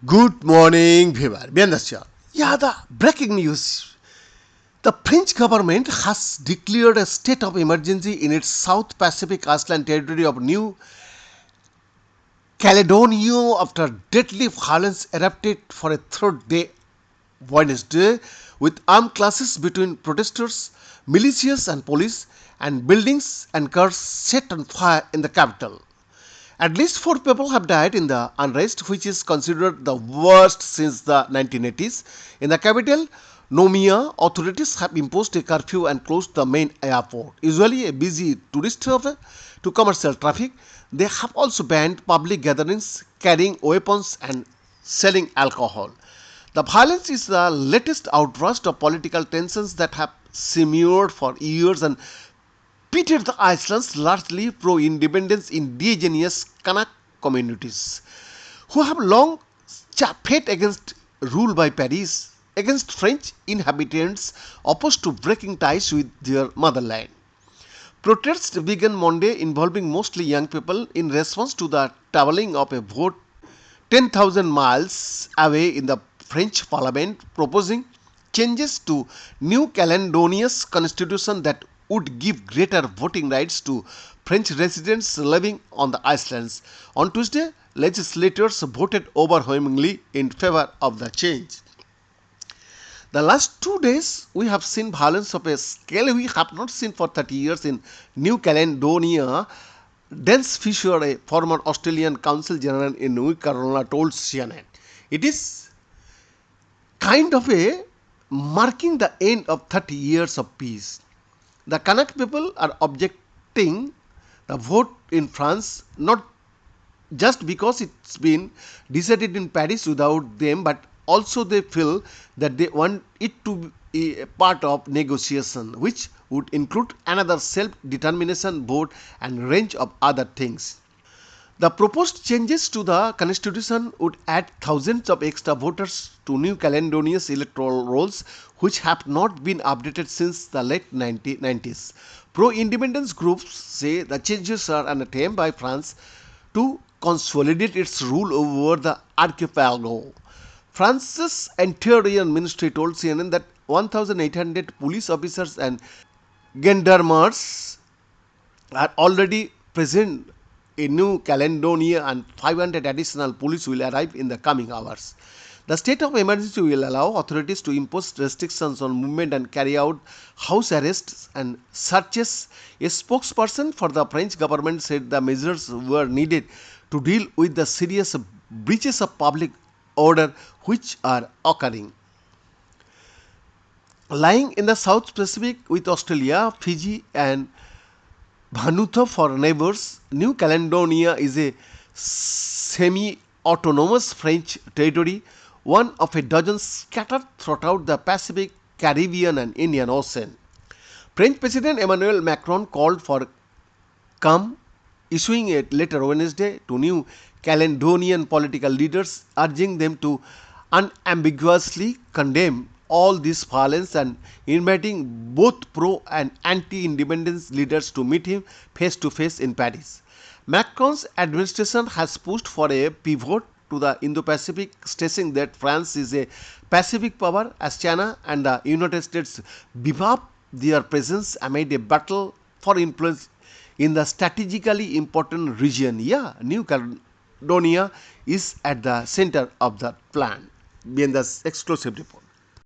Good morning, viewer. Bienvenue. Yeah, the breaking news. The French government has declared a state of emergency in its South Pacific Island territory of New Caledonia after deadly violence erupted for a third day Wednesday with armed clashes between protesters, militias and police, and buildings and cars set on fire in the capital. At least four people have died in the unrest, which is considered the worst since the 1980s. In the capital, Nomia, authorities have imposed a curfew and closed the main airport, usually a busy tourist hub, to commercial traffic. They have also banned public gatherings, carrying weapons, and selling alcohol. The violence is the latest outburst of political tensions that have simmered for years and pitted the island's largely pro-independence indigenous Kanak communities, who have long fought against rule by Paris, against French inhabitants opposed to breaking ties with their motherland. Protests began Monday involving mostly young people in response to the traveling of a vote 10,000 miles away in the French parliament proposing changes to New Caledonia's constitution that would give greater voting rights to French residents living on the islands. On Tuesday, legislators voted overwhelmingly in favor of the change. The last 2 days, we have seen violence of a scale we have not seen for 30 years in New Caledonia. Dennis Fisher, a former Australian Consul General in New Caledonia, told CNN. It is kind of a marking the end of 30 years of peace. The Kanak people are objecting the vote in France not just because it's been decided in Paris without them, but also they feel that they want it to be a part of negotiation, which would include another self-determination vote and range of other things. The proposed changes to the constitution would add thousands of extra voters to New Caledonia's electoral rolls, which have not been updated since the late 1990s. Pro-independence groups say the changes are an attempt by France to consolidate its rule over the archipelago. France's Interior Ministry told CNN that 1,800 police officers and gendarmes are already present in New Caledonia and 500 additional police will arrive in the coming hours. The state of emergency will allow authorities to impose restrictions on movement and carry out house arrests and searches. A spokesperson for the French government said the measures were needed to deal with the serious breaches of public order which are occurring. Lying in the South Pacific with Australia, Fiji, and Vanuatu for neighbors, New Caledonia is a semi-autonomous French territory, one of a dozen scattered throughout the Pacific, Caribbean and Indian Ocean. French President Emmanuel Macron called for calm, issuing a letter Wednesday to New Caledonian political leaders urging them to unambiguously condemn all this violence and inviting both pro and anti-independence leaders to meet him face to face in Paris. Macron's administration has pushed for a pivot to the Indo-Pacific, stressing that France is a Pacific power as China and the United States beef up their presence amid a battle for influence in the strategically important region. Yeah, New Caledonia is at the center of the plan. Bien, the exclusive report.